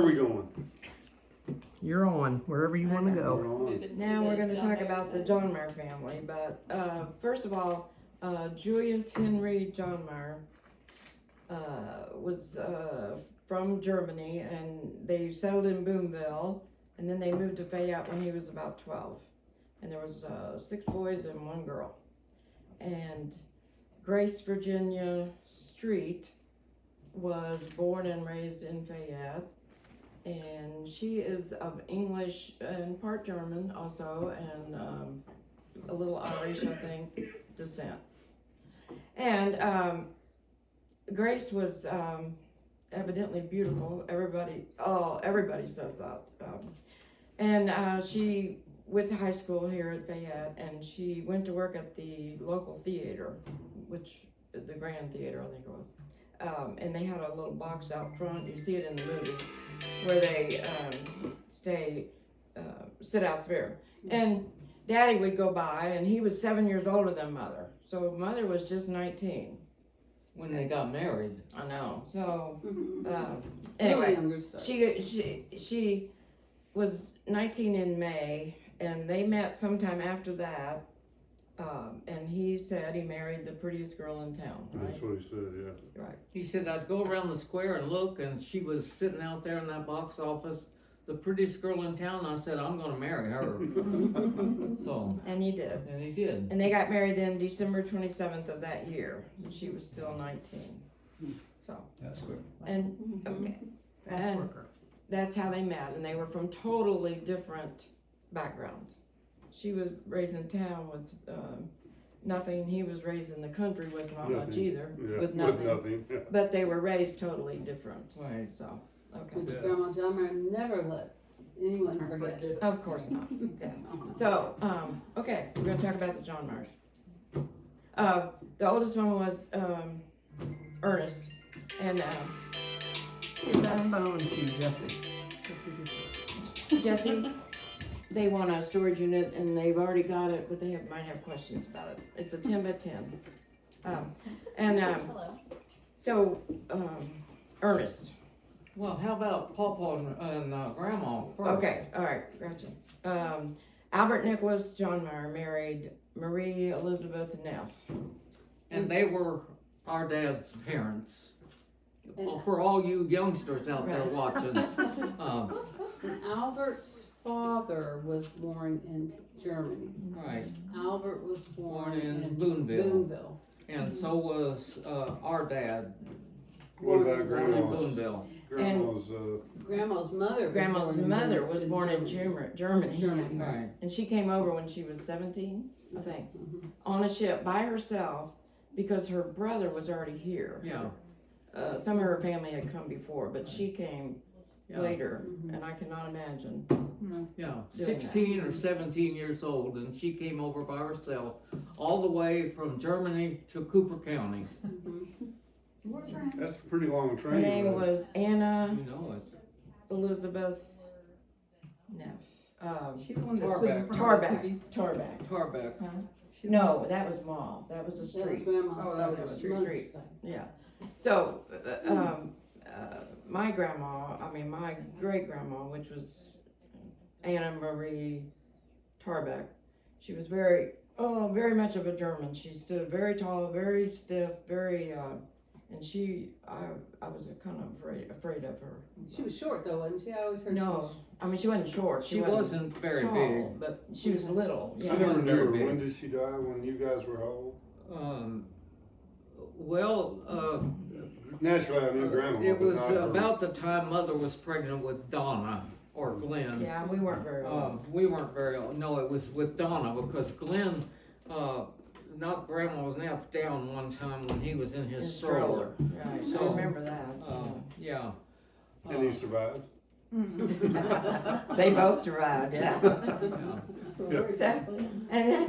Where are we going? You're on, wherever you want to We're go. on. Now we're gonna talk about the Johnmeyer family, but, first of all, Julius Henry Johnmeyer, was, from Germany, and they settled in Boonville, and then they moved to Fayette when he was about 12. And there was, 6 boys and 1 girl. And Grace Virginia Street was born and raised in Fayette. And she is of English and part German also, and a little Irish, I think, descent. And Grace was evidently beautiful. Everybody says that. And she went to high school here at Fayette, and she went to work at the local theater, which the Grand Theater, I think it was. And they had a little box out front. You see it in the movies where they sit out there. And Daddy would go by, and he was 7 years older than Mother. So Mother was just 19 When they got married. I know. So Really anyway, younger stuff. she was 19 in May, and they met sometime after that. And he said he married the prettiest girl in town, right? That's what he said, yeah. Right. He said, I'd go around the square and look, and she was sitting out there in that box office, the prettiest girl in town. I said, I'm going to marry her. So, And he did. and he did. And they got married then December 27th of that year. And she was still 19. So, That's good. and, okay. Fast And worker. that's how they met. And they were from totally different backgrounds. She was raised in town with nothing. He was raised in the country with not much Nothing. either. Yeah, With nothing. yeah. But they were raised totally different. Right. So, okay. Which Yeah. Grandma Johnmeyer never let anyone forget. Of course not. Yes. So, okay, we're gonna talk about the Johnmeyers. The oldest one was Ernest, and Give that phone to Jesse. Jesse. They want a storage unit, and they've already got it, but they might have questions about it. It's a 10 by 10. So Ernest. Well, how about Papa and Grandma first? Okay, all right, gotcha. Albert Nicholas Johnmeyer married Marie Elizabeth Neff. And they were our dad's parents. For all you youngsters out there Right. watching. And Albert's father was born in Germany. Right. Albert was born in in Boonville. Boonville. And so was our dad. What about Born in Grandma's? Boonville. Grandma's, Grandma's mother was Grandma's born in mother Boonville, was in born in Germany. Germany. Right. And she came over when she was 17, I think, on a ship by herself because her brother was already here. Yeah. Some of her family had come before, but she came Yeah. later, and I cannot imagine. Yeah, Doing that. 16 or 17 years old, and she came over by herself, all the way from Germany to Cooper County. What's her name? that's a pretty long Her train. name ride. was Anna You know it. Elizabeth Neff. She the one that Tarback. stood in front of the TV? Tarback. Tarbeck. Huh? She the No, that was Mall. That was a That was street. Grandma's Oh, that was side. a street. Mother's side. Yeah. So, my grandma, my great grandma, which was Anna Marie Tarbeck, she was very much of a German. She stood very tall, very stiff, very, and I was kind of afraid of her. She was short though, wasn't she? I always heard No, she wasn't short. She wasn't very tall, big. but she was little. I Yeah. never wasn't knew her. very big. When did she die? When you guys were how old? Well, Naturally, I knew Grandma. it but was not her. about the time Mother was pregnant with Donna, or Glenn. Yeah, we weren't very old. We weren't very old. No, it was with Donna, because Glenn knocked Grandma Neff down one time when he was in his In stroller. Right. So, I remember that. Yeah. And he survived. They both survived. Yeah. Yeah.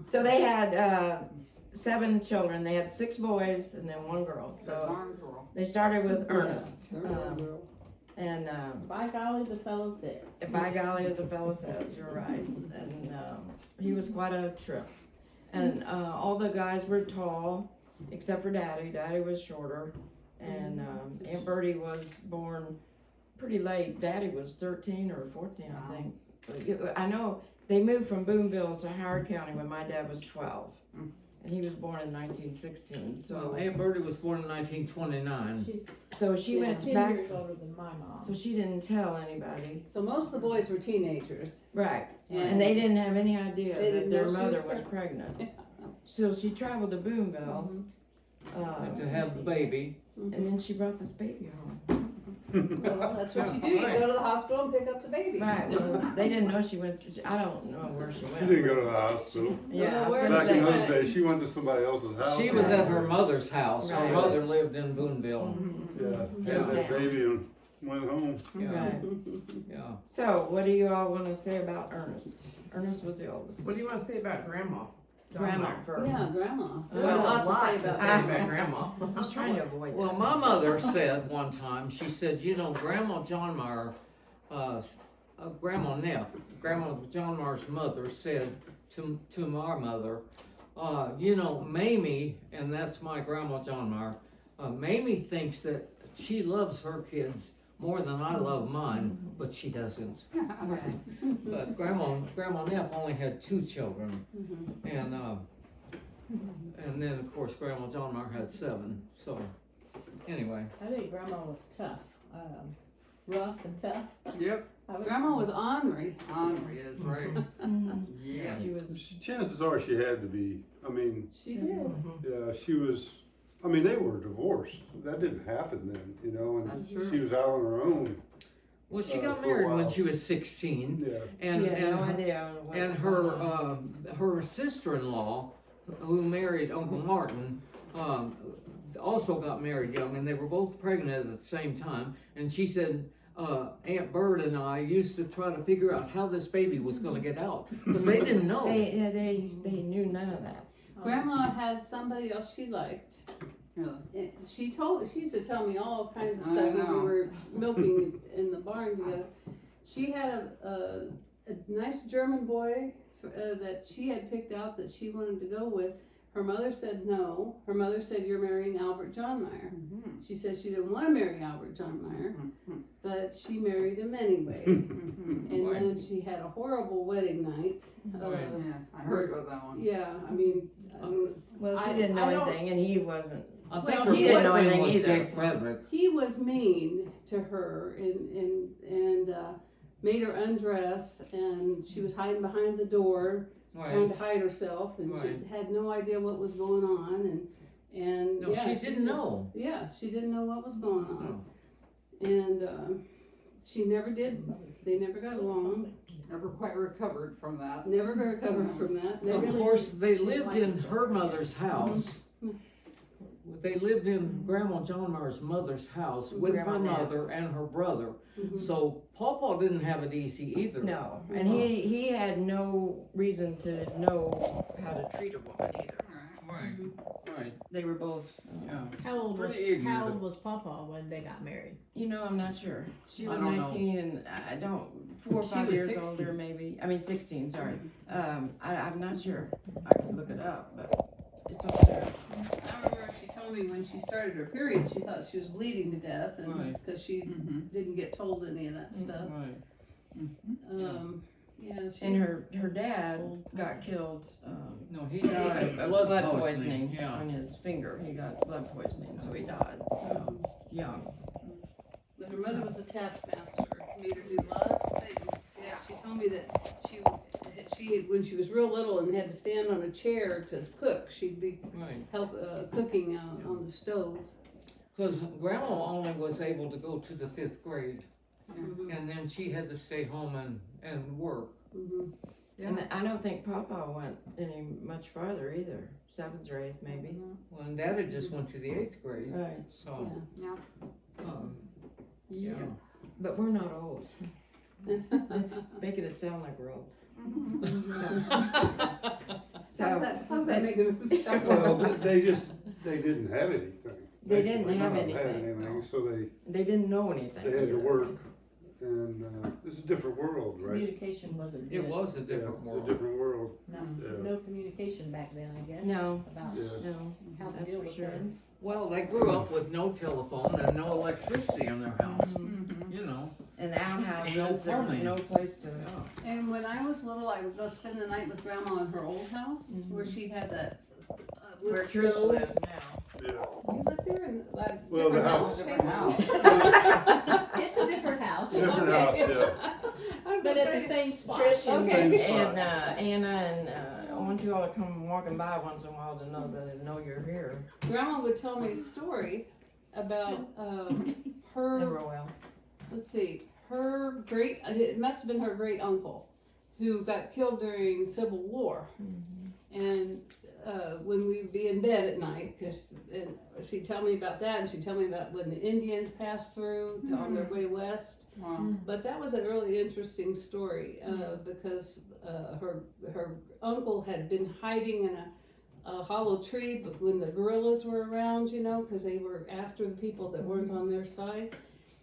So they had 7 children. They had 6 boys and then 1 girl. So Darn girl. they started with Ernest. They're a little girl. And By golly, the fellow says. by golly, as a fellow says, you're right. And he was quite a trip. And all the guys were tall, except for Daddy. Daddy was shorter. And Aunt Bertie was born pretty late. Daddy was 13 or 14, Wow. I think. But I know they moved from Boonville to Howard County when my dad was 12. Mm. And he was born in 1916. So So, Aunt Bertie was born in 1929. She's so she Yeah. went 10 back. years older than my mom. So she didn't tell anybody. So most of the boys were teenagers. Right. And- And they didn't have any idea They that didn't their know she was mother was pregnant. pregnant. So she traveled to Boonville. And to have the baby. And then she brought this baby home. Well, that's what you do. You go to the hospital and pick up the baby. Right. Well, they didn't know she went. I don't know where she went. She didn't go to the hospital. Yeah, I was Where gonna Back in say. those days, she went to somebody else's house. She was at her mother's house. Her Right. mother lived in Boonville. Yeah, had that baby and went home. Yeah, Right. yeah. So, what do you all want to say about Ernest? Ernest was the oldest. What do you want to say about Grandma? Grandma Johnmeyer? first. Yeah, grandma. There's Well, a lot to say to about say that. about Grandma. I was trying to avoid Well, that. my mother said one time, she said, you know, Grandma Johnmeyer, Grandma Neff, Grandma Johnmeyer's mother said to our mother, you know, Mamie, and that's my Grandma Johnmeyer, Mamie thinks that she loves her kids more than I love mine, but she doesn't. Right. But Grandma Neff only had 2 children, and then of course Grandma Johnmeyer had 7. So anyway, I think Grandma was tough, rough and tough. Yep. I was, Grandma was ornery. Henri is right. Mhm. Yeah. She was. Chances are she had to be. I mean, She did. yeah, she was. I mean, they were divorced. That didn't happen then, you know, and That's true. she was out on her own. well, she got For a married when while. she was 16, Yeah. and she had no and idea what and was going on. her sister-in-law, who married Uncle Martin, also got married young, and they were both pregnant at the same time. And she said, Aunt Bird and I used to try to figure out how this baby was going to get out because they didn't know. They knew none of that. Grandma had somebody else she liked. Yeah. She used to tell me all kinds of I stuff when we know. were milking in the barn together. She had a nice German boy that she had picked out that she wanted to go with. Her mother said no. Her mother said, "You're marrying Albert Johnmeyer." She said she didn't want to marry Albert Johnmeyer, but she married him anyway. And Right. then she had a horrible wedding night. Right. Yeah, I heard about that one. Yeah, I mean, Well, she I- didn't know I don't- anything, and he wasn't. I think Well, her he didn't know boyfriend anything was either, Jake so- Frederick. he was mean to her and made her undress, and she was hiding behind the door trying Right. to hide herself, and Right. she had no idea what was going on, and No, yeah, she didn't just- know. Yeah, she didn't know what was going on, No. and she never did. They never got along. Never quite recovered from that. Never recovered from that. Of Never. course, they lived in her mother's house. They lived in Grandma Johnmeyer's mother's house with her Grandma Neff. mother and her brother. Mhm. So Pawpaw didn't have it easy either. No, and he had no reason to know how to treat a woman either. Right, right, They were both. yeah. how old Pretty ignorant. how old was Papa when they got married? You know, I'm not sure. She I was don't know. 19, and I don't 4 or She 5 was years 16. older, maybe. I mean, 16. Sorry. I'm not sure. I can look it up, but it's up there. I remember she told me when she started her period, she thought she was bleeding to death, and Right. because she didn't get told any of that stuff. Right. Yeah, she. And her dad got killed. No, he He died got of blood poisoning Yeah. on his finger. He got blood poisoning, so he died young. But her mother was a taskmaster, made her do lots of things. Yeah, she told me that she when she was real little and had to stand on a chair to cook, she'd be Right. cooking on the stove. Because Grandma only was able to go to the 5th grade, Mhm. and then she had to stay home and work. Mhm. And I don't think Papa went any much farther either. 7th or 8th, maybe. Well, and Daddy just went to the 8th grade, Right. so, Yeah. yeah. But we're not old. It's making it sound like we're old. So, How's that making it sound? Well, they didn't have anything. They didn't have None of them had anything. anything, so they didn't know anything. they had to either. work, and it's a different world, right? Communication wasn't good. It was a Yeah, different it's world. a different world. No, Yeah. no communication back then, I guess. No. About Yeah. No, how to that's deal for with sure. things. Well, they grew up with no telephone and no electricity in their house, Mhm. you know. And the outhouses, No there was plumbing. no place to. Yeah. And when I was little, I would go spend the night with Grandma in her old house, where she had that wood Where Trish stove. lives now. Yeah. You lived there in a Well, the different house- house. Different house. It's a different house, Different house, yeah. but at the same spot. Trish and, Okay. and Anna and I want you all to come walking by once in a while to know you're here. Grandma would tell me a story about her. Never will. Let's see, it must have been her great uncle who got killed during Civil War. And when we'd be in bed at night, and she'd tell me about that, and she'd tell me about when the Indians passed through on their way west. Wow. But that was a really interesting story because her uncle had been hiding in a hollow tree, but when the guerrillas were around, you know, because they were after the people that weren't on their side,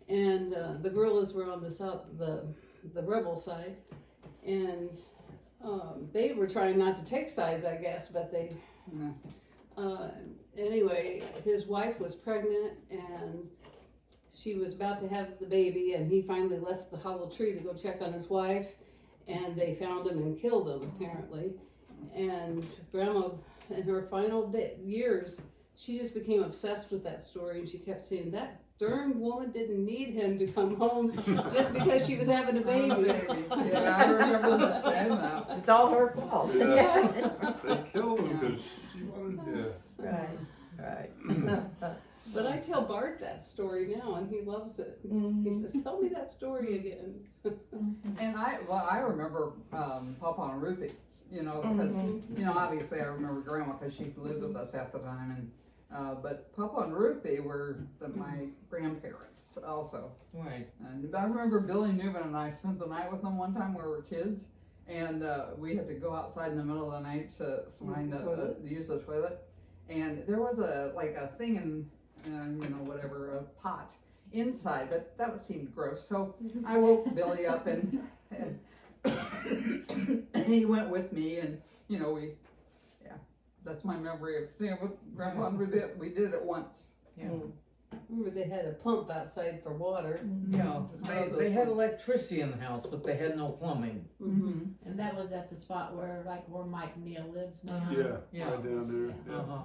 and the guerrillas were on the rebel side, and they were trying not to take sides, I guess, but they. Yeah. Anyway, his wife was pregnant and she was about to have the baby, and he finally left the hollow tree to go check on his wife, and they found him and killed him apparently. And Grandma, in her final years, she just became obsessed with that story, and she kept saying that darn woman didn't need him to come home just because she was having a baby. Baby. Yeah, I remember her saying that. It's all her fault. Yeah. They killed him because she wanted, yeah. Right. But I tell Bart that story now, and he loves it. He says, "Tell me that story again." And I remember Papa and Ruthie, you know, because, you know, obviously I remember Grandma because she lived with us half the time, and but Papa and Ruthie were my grandparents also. Right. And I remember Billy Newman and I spent the night with them one time when we were kids, and we had to go outside in the middle of the night to find use the toilet, and there was a thing in you know, whatever, a pot inside, but that seemed gross. So I woke Billy up and he went with me, and you know that's my memory of staying with Grandpa and Ruthie. We did it once. Yeah. Remember, they had a pump outside for water. Yeah. They had electricity in the house, but they had no plumbing. Mm-hmm. And that was at the spot where Mike Neal lives now, Yeah, Yeah. right down there. Yeah. Uh-huh.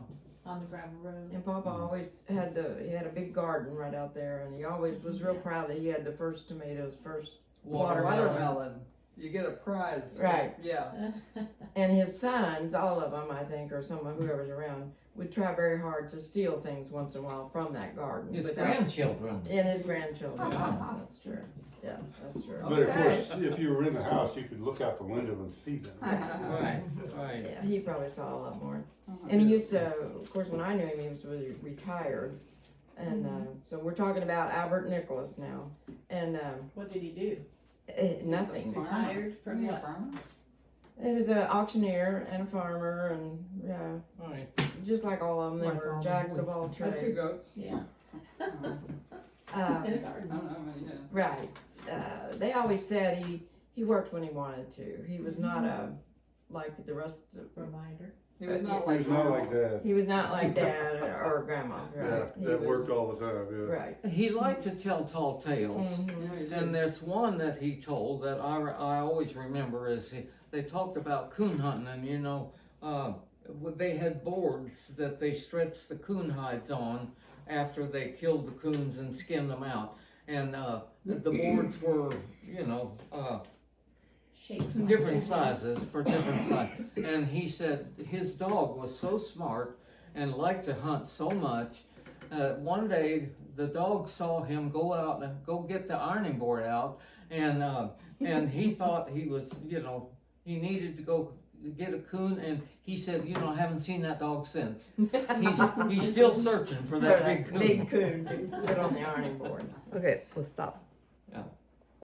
on the gravel road. And Papa always had he had a big garden right out there, and he always was real proud that he had the first tomatoes, first Watermelon. You get a prize. Right. Yeah. And his sons, all of them, I think, or whoever's around, would try very hard to steal things once in a while from that garden. His without- grandchildren. And his grandchildren. Yeah, that's true. Yes, that's true. But of Okay. course, if you were in the house, you could look out the window and see them. Right. Right. Yeah, he probably saw a lot more. And he used to, of course, when I knew him, he was really retired. And so we're talking about Albert Nicholas now. And What did he do? nothing. Retired from Wasn't he a what? farmer? He was an auctioneer and a farmer, and yeah, Right. just like all of them, they Like were all jacks the of all Had two trades. goats. Yeah. I Uh, In a garden. don't know, yeah. right. They always said he worked when he wanted to. He was not like the rest of. Reminder. He was He not was like not Grandma. like that. He was not like Dad or Grandma. Yeah, Right. He that was- worked all the time, yeah. Right. He liked to tell tall tales. Mhm. Yeah, he did. And there's one that he told that I always remember is they talked about coon hunting, and you know, they had boards that they stretched the coon hides on after they killed the coons and skinned them out. And the boards were, you know, Shaped. different sizes for different sizes. And he said his dog was so smart and liked to hunt so much. One day the dog saw him go out and go get the ironing board out, and he thought he was, you know, he needed to go get a coon, and he said, you know, I haven't seen that dog since. He's still searching for that big coon. Big coon to put on the ironing board. Okay, let's stop. Yeah.